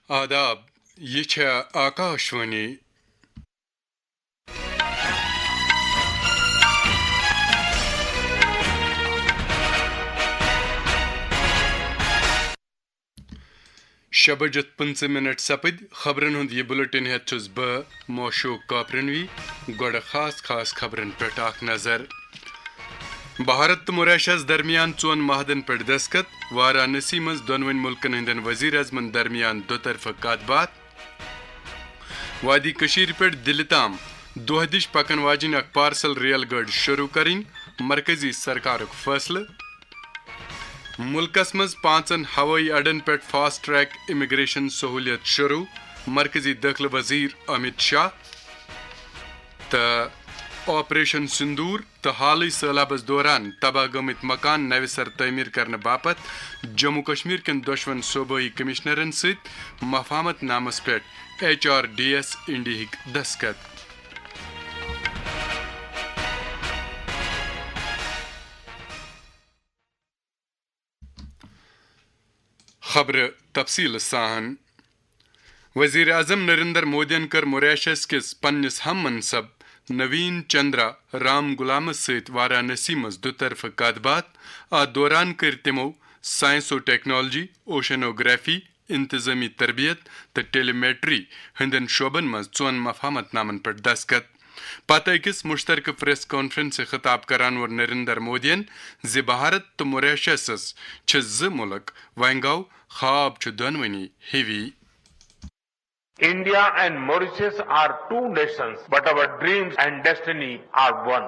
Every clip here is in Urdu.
آداب یہ چھا آکاشوانی شبجت 15 سپد خبرن ہند یہ بلٹن ہیت چھس بہ موشوق کاپرنوی گوڑ خاص خبرن پہ اخ نظر بھارت تو موریشیس درمیان 4 معاہدن پہ دستخط وارانسی مز دونوین ملکن ہندن وزیر اعظمن درمیان دو طرفہ کت بات وادی کشیر پہ دل تام دہ دش پکن واجن اک پارسل ریل گاڑی شروع کریں مرکزی سرکارک فیصلہ ملکس مز 5 ہوئی اڈن پہ فاسٹ ٹریک امیگریشن سہولیت شروع مرکزی داخلہ وزیر امت شاہ تو آپریشن سندور تو حالی سیلابس دوران تباہ گمت مکان نو سر تعمیر کرنے باپت جموں کشمیر کن دشون صوبائی کمشنرن ست مفاہمت نامس پہ HRDS انڈیا ہک دستخط خبر تفصیل سان وزیر اعظم نریندر مودین کر موریشیس کس پنس ہم منصب نوین چندرا رام غلامس ست وارانسی مز دو طرفہ کت بات ات دوران کر تمو سائنس و ٹیکنالوجی اوشنوگرافی انتظامی تربیت تو ٹیلی میٹری ہندن شعبن مز 4 مفاہمت نامن پہ دستخط پتہ أکس مشترکہ پریس کانفرنس سے خطاب کران ور نریندر مودین زِ بھارت تو موریشیسس چھ 2 ملک وۄنۍ گوٚو خواب چھ دۄنوٕنی ہِوی India and Mauritius are two nations, but our dreams and destiny are one.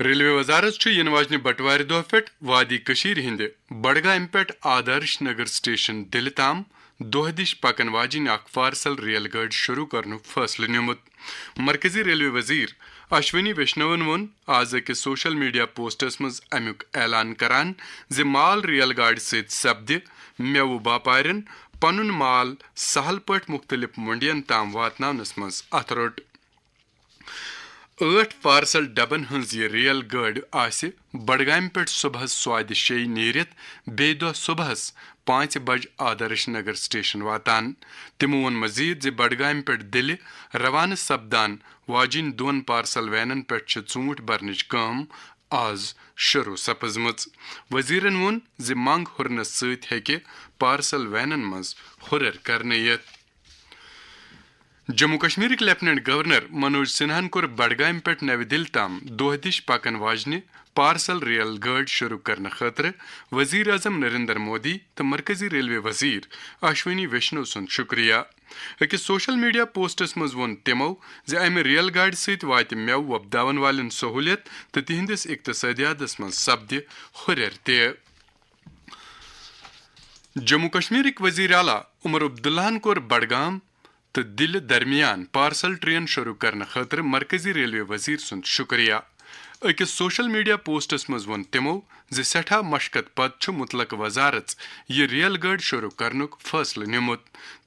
Railway وزارت چھ ین واجنہ بٹوار دہ پہ وادی کشیر ہند بڈگام پہ آدرش نگر سٹیشن دل تام دہ دش پکن واجن اخ پارسل ریل گاڑی شروع کرنک فیصلہ نیومت مرکزی ریلوے وزیر اشونی ویشنون وون آز أکس سوشل میڈیا پوسٹس مز امیک اعلان کران زِ مال ریل گاڑی ست سپدِ میوٕ باپارین پنن مال سہل پٲٹھۍ مختلف منڈین تام واتناونس مز اتھ روٚٹ 8 پارسل ڈبن ہنز یہ ریل گاڑی آسہ بڈگام پہ صبح 6:15 نیرت بے دہ صبح 5 بج آدرش نگر سٹیشن واتان تمو وون مزید زِ بڈگام پہ دل روانہ سپدان واجن 2 پارسل وینن پہ ژوٗنٛٹھۍ برنچ کٲم آز شروع سپزمٕژ وزیرن وون زِ منگ ہُرنس سۭتۍ ہیٚکہِ پارسل وینن منٛز ہُرٮ۪ر کرنہٕ یِتھ جموں کشمیرک لیفٹیننٹ گورنر منوج سنہاہن کور بڈگام پہ نو دل تام دہ دش پکن واجنہ پارسل ریل گاڑی شروع کرنے خاطر وزیر اعظم نریندر مودی تو مرکزی ریلوے وزیر اشونی ویشنو سن شکریہ أکس سوشل میڈیا پوسٹس مز وون تمو زِ امہ ریل گاڑی ست واتہ میوٕ وۄپداون والٮ۪ن سہولیت تو تہنٛدس اقتصادیاتس مز سپدِ ہُرٮ۪ر تہِ جموں کشمیرک وزیر اعلیٰ عمر عبداللہن کور بڈگام تو دل درمیان پارسل ٹرین شروع کرنے خاطر مرکزی ریلوے وزیر سند شکریہ أکس سوشل میڈیا پوسٹس مز وون تمو زِ سٹھاہ مشقت پتہٕ چھُ متعلقہ وزارت یہ ریل گاڑی شروع کرنک فیصلہ نیومت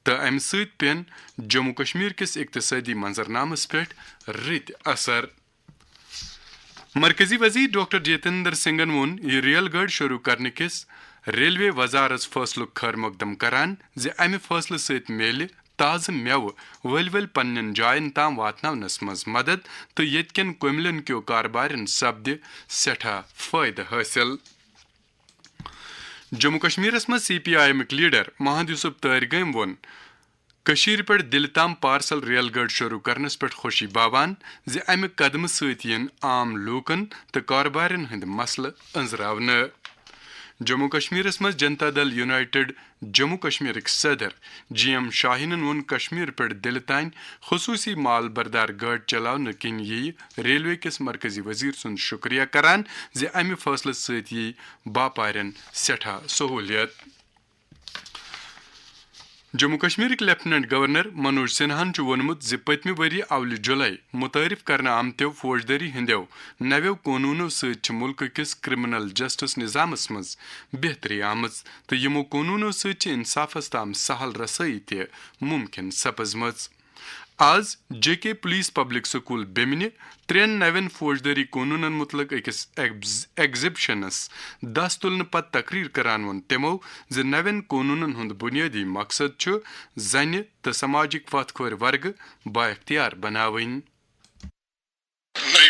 تو امہ سۭتۍ پین جموں کشمیر کس اقتصادی منظرنامس پہ رٕتۍ اثر مرکزی وزیر ڈاکٹر جتیندر سنگھن وون یہ ریل گاڑی شروع کرنے کس ریلوے وزارت فیصلک خیر مقدم کران زِ امہ فیصلہ سۭتۍ میلہِ تازہ میوٕ ول پنن جائن تام واتناونس مز مدد تو یت کٮ۪ن کٔملٮ۪ن کیو کاربارن سپدِ سٹھاہ فٲیدٕ حٲصل جموں کشمیرس مز CPIM لیڈر محمد یوسف تارگام وون کشیر پہ دل تام پارسل ریل گاڑی شروع کرنس پہ خوشی باوان زِ امہ قدمہ سۭتۍ ین عام لوٗکن تو کاربارن ہند مسلہٕ أنزراونہٕ جموں کشمیرس مز جنتا دل یونائٹڈ جموں کشمیرک صدر GM شاہینن وون کشمیر پہ دل تان خصوصی مال بردار گاڑی چلاونہٕ کِنۍ یی ریلوے کس مرکزی وزیر سند شکریہ کران زِ امہ فٲصلہٕ سۭتۍ یی باپارین سٹھاہ سہولیت جموں کشمیرک لیفٹیننٹ گورنر منوج سنہاہن وونمت زِ پٔتمہِ ؤرۍ اول جولائی متعارف کرنہٕ آمتیو فوجدٲری ہٕنٛدیو نویو قونوٗنو سۭتۍ چھِ مُلکہٕ کِس کرمنل جسٹس نظامس منٛز بہتری آمٕژ تہٕ یِمو قونوٗنو سۭتۍ چھِ انصافس تام سہل رسٲیی تہِ مُمکِن سپٕزمٕژ. آز جے کے پولیس پبلک سکول بیمنہِ 3 نوین فوجدٲری قونوٗنن متعلق أکِس ایگزبشنس دس تُلنہٕ پتہٕ تقریر کران ووٚن تِمو زِ نوین قونوٗنن ہُنٛد بُنیٲدی مقصد چھُ زنہِ تہٕ سماجِک وتھخور ورگہٕ بااختیار بناوٕنۍ. نئی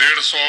150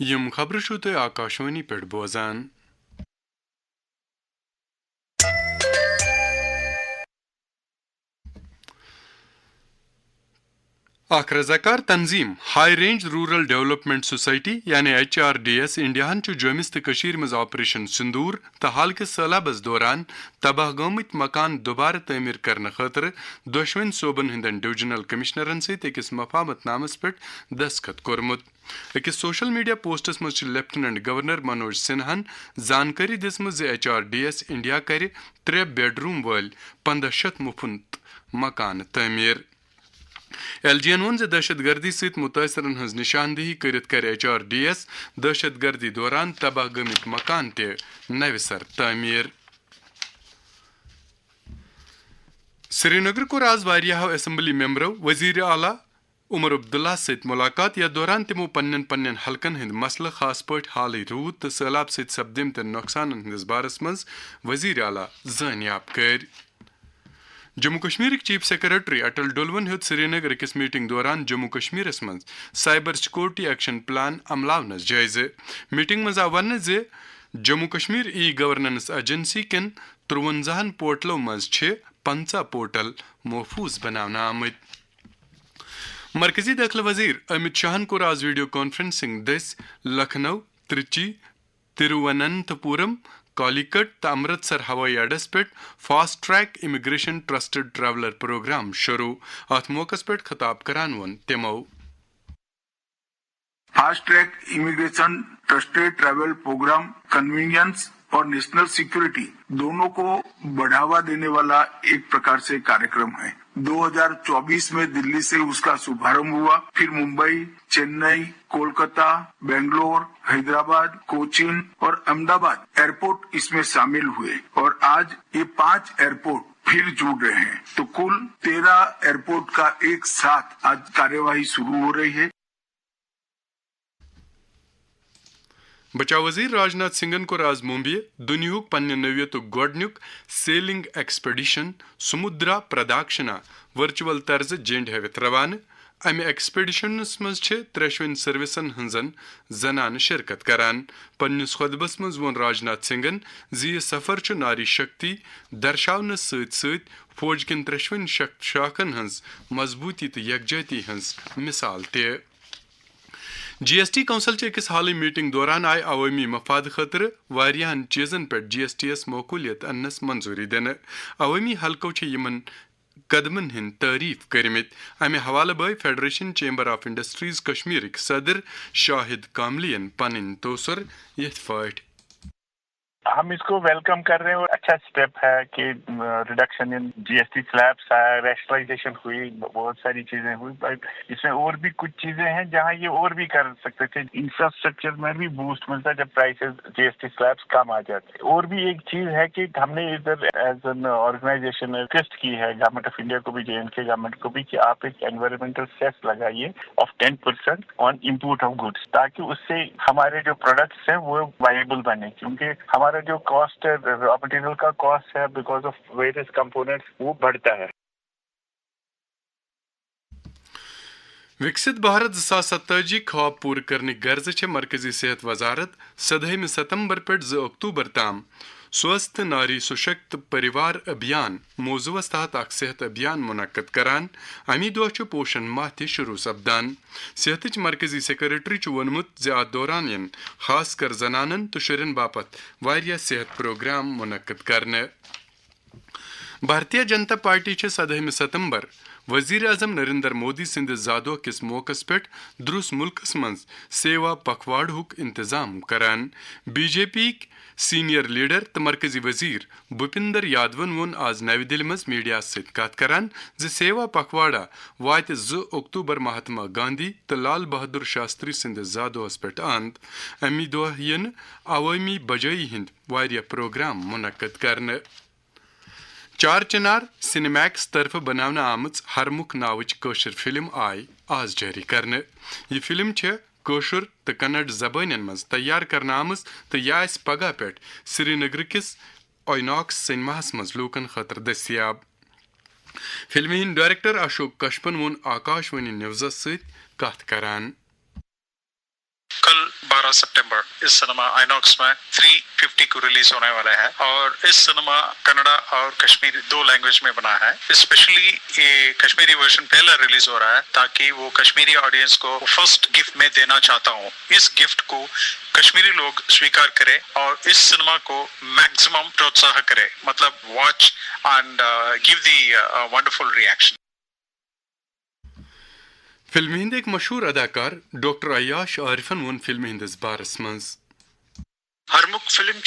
یم خبر چھو تُہۍ آکاشوانی پٮ۪ٹھ بوزان. اکھ رضاکار تنظیم high range rural development society یعنی HRDS انڈیاہن چھُ جوٚمِس تہٕ کٔشیٖرِ منٛز آپریشن سندوٗر تہٕ حال کِس سٔہلابس دوران تباہ گٲمٕتۍ مکان دوبارٕ تعمیٖر کرنہٕ خٲطرٕ دۄشوٕنی صوبن ہٕنٛدٮ۪ن ڈویژنل کمشنرن سۭتۍ أکِس مفاہمت نامس پٮ۪ٹھ دستخط کوٚرمُت. أکِس سوشل میڈیا پوسٹس منٛز چھُ لیفٹیننٹ گورنر منوج سنہاہن زانکٲری دِژمٕژ زِ HRDS انڈیا کرِ 3 بیڈ روم وٲلۍ 1500 مُفت مکانہٕ تعمیٖر. LG یَن ووٚن زِ دہشت گردی سۭتۍ مُتٲثرن ہٕنٛز نشاندہی کٔرِتھ کرِ HRDS دہشت گردی دوران تباہ گٔمٕتۍ مکان تہِ نوِ سر تعمیٖر. سری نگر کوٚر آز واریاہو اسمبلی ممبرو وزیر اعلیٰ عمر عبداللہ سۭتۍ مُلاقات یتھ دوران تِمو پننٮ۪ن حلقن ہٕنٛدۍ مسلہٕ خاص پٲٹھۍ حالٕے روٗد تہٕ سٔہلاب سۭتۍ سپدیمتٮ۪ن نۄقصانن ہٕنٛدِس بارس منٛز وزیر اعلیٰ زٲنیاب کٔرۍ. جموں کشمیرٕکۍ چیف سیکرٹری اٹل ڈولون ہیوٚت سری نگر أکِس میٹنگ دوران جموں کشمیرس منٛز سائبر سیکورٹی ایکشن پلان عملاونس جٲیزٕ. میٹنگ منٛز آو وننہٕ زِ Jammu Kashmir e governance agency کٮ۪ن 53 پورٹلو منٛز چھِ 50 پورٹل محفوٗظ بناونہٕ آمٕتۍ. مرکزی دٲخلہٕ وزیر امت شاہن کوٚر آز ویڈیو کانفرنسنگ دٔسۍ لکھنؤ، ترچی، ترواننت پورم، کالیکٹ تہٕ امرتسر ہوٲیی اڈس پٮ۪ٹھ fast track immigration trusted traveller programme شروع. اتھ موقعس پٮ۪ٹھ خطاب کران ووٚن تِمو fast track immigration trusted travel programme convenience اور نیشنل سیکورٹی دونوں کو بڑھاوا دینے والا ایک پرکار سے کاریہ ہے. 2024 میں دلی سے اس کا شبھارمبھ ہوا، پھر ممبئی، چنئی، کولکتہ، بنگلور، حیدرآباد، کوچین اور احمد آباد ایئرپورٹ اس میں شامل ہوئے اور آج یہ 5 ایئرپورٹ پھر جڑ رہے ہیں. تو کل 13 ایئرپورٹ کا ایک ساتھ آج کارروائی شروع ہو رہی ہے. بچاو وزیر راجناتھ سنگھن کوٚر آز ممبئی دُنیاہُک پننہِ نوعیتُک گۄڈنیُک سیلنگ ایکسپیڈیشن سمودرا پرداکشنا ورچوئل طرزٕ جینڈ ہٲوِتھ روانہٕ. امہِ ایکسپیڈیشنس منٛز چھِ ترٛیشوٕنی سروسن ہٕنٛزن زنانہٕ شرکت کران. پننِس خطبس منٛز ووٚن راجناتھ سنگھن زِ یہِ سفر چھُ ناری شکتی درشاونس سۭتۍ سۭتۍ فوج کٮ۪ن ترٛیشوٕنی شاخن ہٕنٛز مضبوٗطی تہٕ یکجہتی ہٕنٛز مثال تہِ. GST کونسل چہِ أکِس حالٕے میٹنگ دوران آیہِ عوٲمی مفاد خٲطرٕ واریاہن چیٖزن پٮ۪ٹھ GST یس موقوٗلیت اننس منظوٗری دِنہٕ. عوٲمی حلقو چھِ یِمن قدمن ہٕنٛدۍ تعریف کٔرمٕتۍ. امہِ حوالہٕ بٲوۍ فیڈریشن چیمبر آف انڈسٹریز کشمیرٕکۍ صدر شاہد کاملی ین پنٕنۍ توثر یِتھ پٲٹھۍ ہم اس کو ویلکم کر رہے ہیں اور اچھا سٹیپ ہے کہ reduction in G S T slabs ہے، ریشنلائزیشن ہوئی، بہت ساری چیزیں ہوئی، بٹ اس میں اور بھی کچھ چیزیں ہیں جہاں یہ اور بھی کر سکتے تھے. انفراسٹرکچر میں بھی بوسٹ ملتا ہے جب پرائسز جی ایس ٹی سلیبس کم آ جاتے. اور بھی ایک چیز ہے کہ ہم نے ادھر ایز این آرگنائزیشن ریکویسٹ کی ہے گورنمنٹ آف انڈیا کو بھی، جے اینڈ کے گورنمنٹ کو بھی، کہ آپ ایک انوائرمنٹل سیس لگائیے of 10% on import of goods, تاکہ اس سے ہمارے جو پروڈکٹس ہیں وہ وائبل بنے. کیونکہ ہمارا جو کاسٹ ہے را مٹیریل کا کاسٹ ہے بیکاز آف ویریس کمپوننٹس وہ بڑھتا ہے. وکست بھارت 2047 خواب پور کرنے غرض مرکزی صحت وزارت 7 ستمبر پہ 2 اکتوبر تام سوستھ ناری سشکت پریوار ابھیان موضوعس تحت اخ صحت ابھیان منعقد کران. امی دہ پوشن ماہ تہ شروع سپدان. صحت مرکزی سیکرٹری وونمت ات دوران خاص کر زنانن تو شرین باپت واریاہ صحت پروگرام منعقد کرنے. بھارتیہ جنتا پارٹی 17 ستمبر وزیر اعظم نریندر مودی سند زادو کس موقع پہ درس ملکس من سیوا پکھواڑک انتظام کران. بی جے پی سینئر لیڈر تو مرکزی وزیر بھوپندر یادون وون آز نو دہلی مز میڈیا ست کت کران سیوا پکھواڑا وات 2 اکتوبر مہاتما گاندھی تو لال بہادر شاستری سند زادوس پہ آمت. امی دہ ین عوامی بجائی ہند واریاہ پروگرام منعقد کرنے. چار چنار سنیمیکس طرف بناونہ آمت ہرمکھ ناوچ کوشر فلم آئی آز جاری کرنے. یہ فلم کوشر تو کنڑ زبان مز تیار کرنا آمز تو یہ پگہ پہ سری نگر کس آئیناکس سنیماہس مز لوکن خاطر دستیاب. فلم ہند ڈائریکٹر اشوک کشپن وون آکاشوانی نیوزس ست کت کران. کل 12 ستمبر اس سنیما آئیناکس میں 350 کو ریلیز ہونے والا ہے، اور اس سنیما کنڑا اور کشمیری 2 لینگویج میں بنا ہے. اسپیشلی یہ کشمیری ورژن پہلا ریلیز ہو رہا ہے تاکہ وہ کشمیری آڈینس کو فرسٹ گفٹ میں دینا چاہتا ہوں. اس گفٹ کو کشمیری لوگ سویکار کرے اور اس سنیما کو میکسیمم پروتساہ کرے، مطلب watch and give the wonderful reaction. Film Hind ایک مشہور اداکار ڈاکٹر عیاش عارفن وون فلم ہندس بارس مز ہرمکھ فلم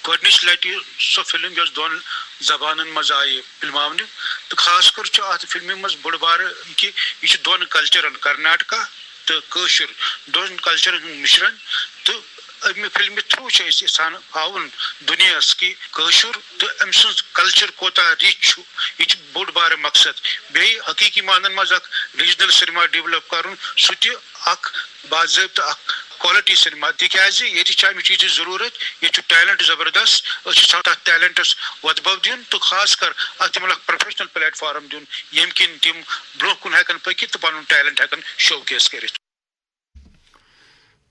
گۄڈنِچ لٹہِ سۄ فلم یۄس 2 زبانن مز آیہِ فلماونہٕ تہٕ خاص کر چھُ اتھ فلمہِ منٛز بوٚڑ بارٕ کہِ یہِ چھُ 2 کلچرن کرناٹکا تہٕ کٲشُر 2 کلچرن ہُنٛد مِشرن. تہٕ امہِ فلمہِ تھروٗ چھِ أسۍ یژھان ہاوُن دُنیاہس کہِ کٲشُر تہٕ أمۍ سٕنٛز کلچر کوتاہ رِچ چھُ. یہِ چھُ بوٚڑ بارٕ مقصد. بیٚیہِ حقیٖقی مانن منٛز اکھ ریجنل سینما ڈیولپ کرُن، سُہ تہِ اکھ باضٲبطہٕ اکھ کوالٹی سینما، تِکیازِ ییٚتہِ چھِ امہِ چیٖزٕچ ضروٗرت. ییٚتہِ چھُ ٹیلنٹ زبردست، أسۍ چھِ یژھان تتھ ٹیلنٹس وۄدبو دیُن تہٕ خاص کر اتھ تِمن اکھ پروفیشنل پلیٹ فارم دیُن ییٚمہِ کِنۍ تِم برونٛہہ کُن ہٮ۪کن پٔکِتھ تہٕ پنُن ٹیلنٹ ہٮ۪کن شو کیس کٔرِتھ.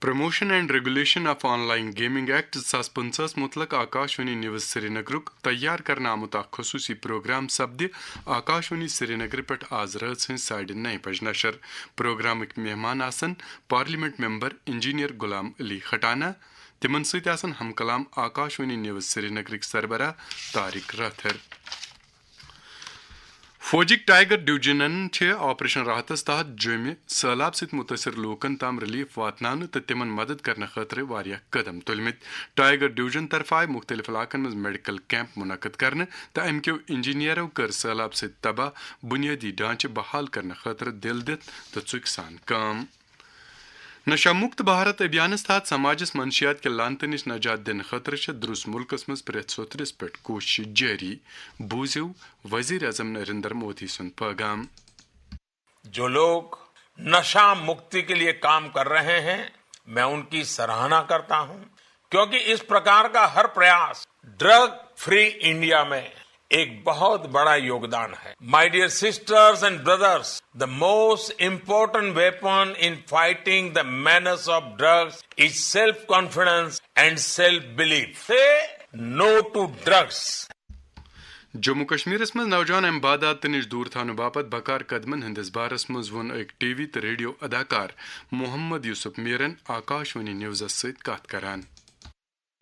Promotion and regulation of on line gaming act 2015 متعلق آکاشوانی نیوز سری نگرک تیار کرنا آمت اخ خصوصی پروگرام سپد آکاشوانی سری نگر پہ آز رات 9:30 بجے نشر. پروگرامک مہمان آسن پارلیمنٹ ممبر انجینئر غلام علی کھٹانہ. تمن ست آسن ہم کلام آکاشوانی نیوز سری نگرک سربراہ طارق راتھر. فوجک ٹائیگر ڈویژنن آپریشن راحتس تحت جرمہ سہلاب ست متاثر لوکن تام ریلیف واتنان تو تمن مدد کرنے خاطر واریاہ قدم تلمت. ٹائیگر ڈویژن طرف آئی مختلف علاقن مز میڈیکل کیمپ منعقد کرنے تو ام کیو انجینئرو کر سہلاب ست تباہ بنیادی ڈھانچہ بحال کرنے خاطر دل دت تو ژُکۍ سان کام. نشہ مکت بھارت ابھیانس تحت سماجس منشیات کے لانت نش نجات دن خاطر درس ملکس مز پریت سوترس پہ کوشش جاری. بوزو وزیر اعظم نریندر مودی سن پیغام. جو لوگ نشہ مکتی کے لیے کام کر رہے ہیں میں ان کی سراہنا کرتا ہوں، کیونکہ اس پرکار کا ہر پریاس ڈرگ فری انڈیا میں ایک بہت بڑا یوگدان ہے. My dear sisters and brothers, the most important weapon in fighting the menace of drugs is self-confidence and self-belief. Say no to drugs. Jammu Kashmir مز نوجوان امبادات نش دور تھانہ باپت بکار قدمن ہندس بارس مز ون ایک ٹی وی تو ریڈیو اداکار محمد یوسف میرن آکاشوانی نیوزس ست کت کران.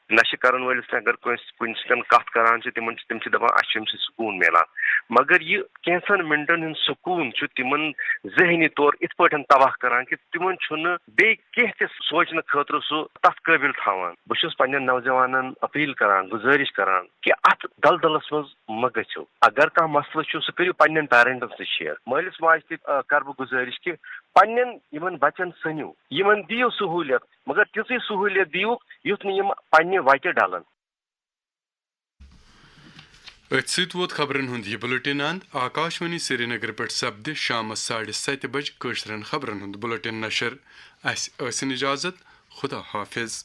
نشہ کرن ولس اگر کن سن کت کران تم دپان اس سے سکون ملان مگر یہ کینسن منٹن ہند سکون تمن ذہنی طور ات پا تباہ کران کہ تمن بی کی سوچنے خاطر سہ تف قابل تھوان بہت پنن نوجوانن اپیل کران گزارش کران کہ ات دلدلس مز مہ گژھو اگر کانٛہہ مسئلہ سہ کرو پنن پیرنٹن سی شیئر مالس ماجہ تہ کر بہ گزارش کہ پنن یمن بچن سنو یمن دیو سہولیت مگر تیژی سہولیت دیو یُتھ نہٕ یم پننہِ وتہِ ڈلن. ات سۭتۍ ووت خبرن ہُنٛد یہ بُلٹن اند آکاشوانی سری نگر پٮ۪ٹھ سپدِ شامس 7:30 بجہِ کٲشرٮ۪ن خبرن ہُنٛد بُلٹن نشر. اسہِ ٲسِن اجازت. خدا حافظ.